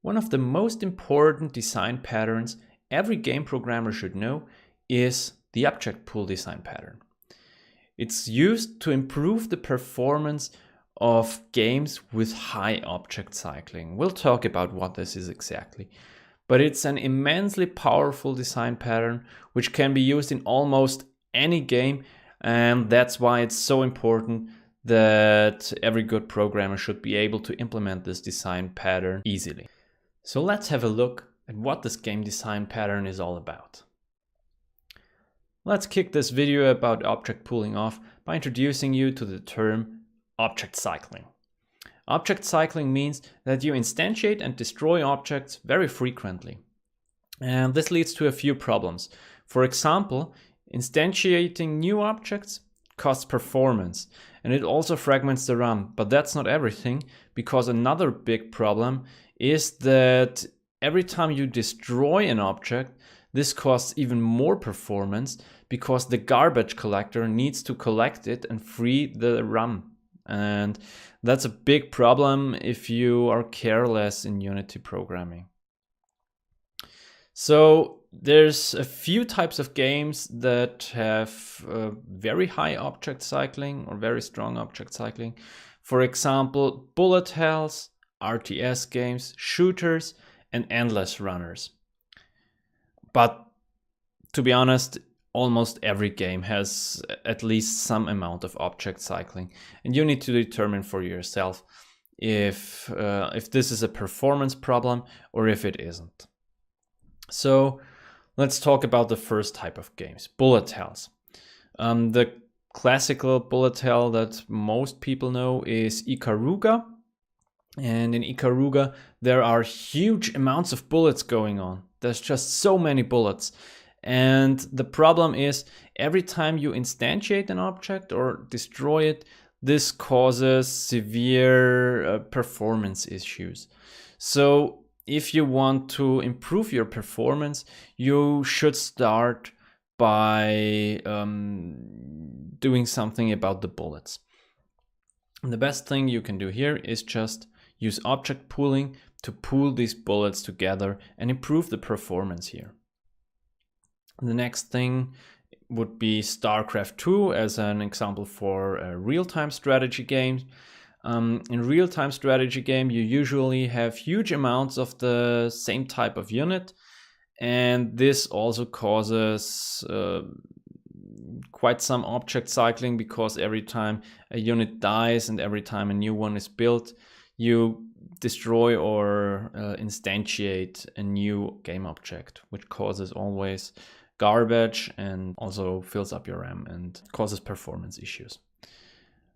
One of the most important design patterns every game programmer should know is the ObjectPool design pattern. It's used to improve the performance of games with high object cycling. We'll talk about what this is exactly. But it's an immensely powerful design pattern which can be used in almost any game, and that's why it's so important that every good programmer should be able to implement this design pattern easily. So let's have a look at what this game design pattern is all about. Let's kick this video about object pooling off by introducing you to the term object cycling. Object cycling means that you instantiate and destroy objects very frequently. And this leads to a few problems. For example, instantiating new objects costs performance, and it also fragments the RAM. But that's not everything, because another big problem is that every time you destroy an object, this costs even more performance because the garbage collector needs to collect it and free the RAM. And that's a big problem if you are careless in Unity programming. So there's a few types of games that have very high object cycling or very strong object cycling. For example, bullet hells, RTS games, shooters, and endless runners. But to be honest, almost every game has at least some amount of object cycling, and you need to determine for yourself if this is a performance problem or if it isn't. So let's talk about the first type of games, bullet hells. The classical bullet hell that most people know is Ikaruga. And in Ikaruga, there are huge amounts of bullets going on. There's just so many bullets. And the problem is every time you instantiate an object or destroy it, this causes severe performance issues. So if you want to improve your performance, you should start by doing something about the bullets. And the best thing you can do here is just use object pooling to pool these bullets together and improve the performance here. The next thing would be StarCraft 2 as an example for a real-time strategy game. In real-time strategy game, you usually have huge amounts of the same type of unit, and this also causes quite some object cycling, because every time a unit dies and every time a new one is built, you destroy or instantiate a new game object, which causes always garbage and also fills up your RAM and causes performance issues.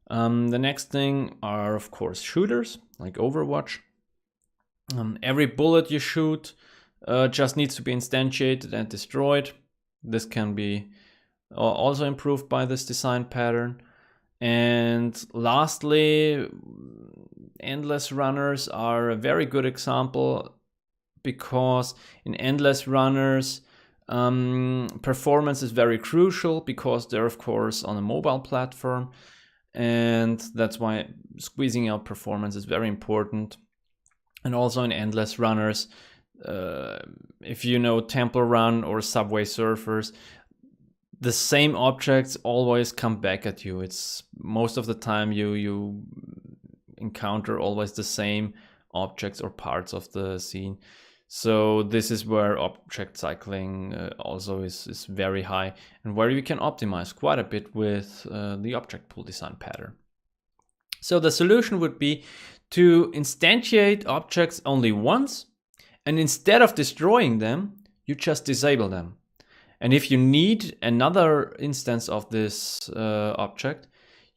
The next thing are, of course, shooters like Overwatch. Every bullet you shoot just needs to be instantiated and destroyed. This can be also improved by this design pattern. And lastly, endless runners are a very good example, because in endless runners, performance is very crucial, because they're of course on a mobile platform, and that's why squeezing out performance is very important. And also in endless runners, if you know Temple Run or Subway Surfers, the same objects always come back at you. It's most of the time you encounter always the same objects or parts of the scene. So this is where object cycling also is very high, and where you can optimize quite a bit with the object pool design pattern. So the solution would be to instantiate objects only once, and instead of destroying them, you just disable them. And if you need another instance of this object,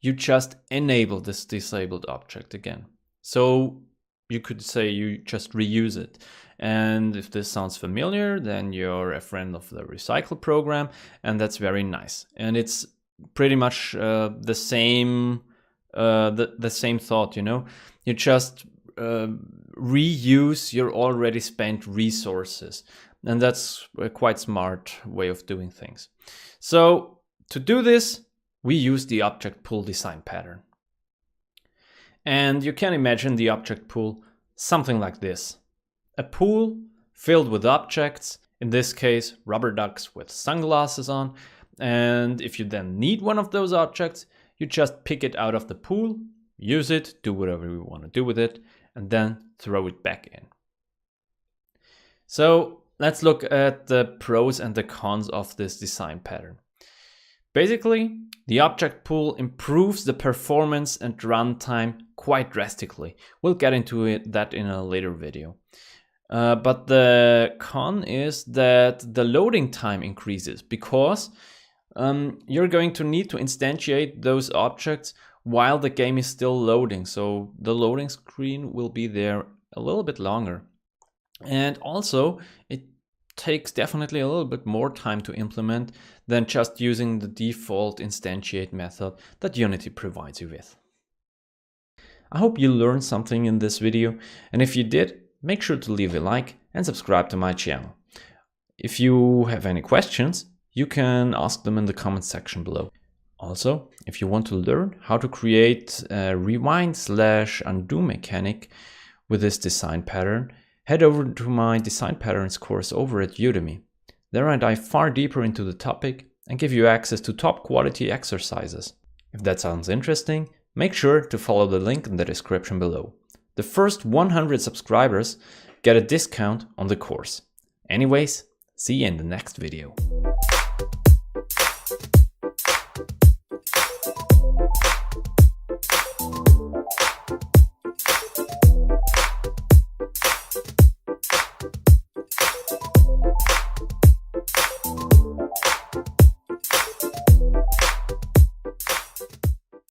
you just enable this disabled object again. So you could say you just reuse it. And if this sounds familiar, then you're a friend of the recycle program, and that's very nice. And it's pretty much the same thought, you know. You just reuse your already spent resources, and that's a quite smart way of doing things. So to do this, we use the object pool design pattern. And you can imagine the object pool something like this. a pool filled with objects, in this case rubber ducks with sunglasses on, and if you then need one of those objects, you just pick it out of the pool, use it, do whatever you want to do with it, and then throw it back in. So let's look at the pros and the cons of this design pattern. Basically, the object pool improves the performance and runtime quite drastically. We'll get into that in a later video. But the con is that the loading time increases because you're going to need to instantiate those objects while the game is still loading. So the loading screen will be there a little bit longer. And also, it takes definitely a little bit more time to implement than just using the default instantiate method that Unity provides you with. I hope you learned something in this video, and if you did, make sure to leave a like and subscribe to my channel. If you have any questions, you can ask them in the comment section below. Also, if you want to learn how to create a rewind/undo mechanic with this design pattern, head over to my Design Patterns course over at Udemy. There I dive far deeper into the topic and give you access to top quality exercises. If that sounds interesting, make sure to follow the link in the description below. The first 100 subscribers get a discount on the course. Anyways, see you in the next video.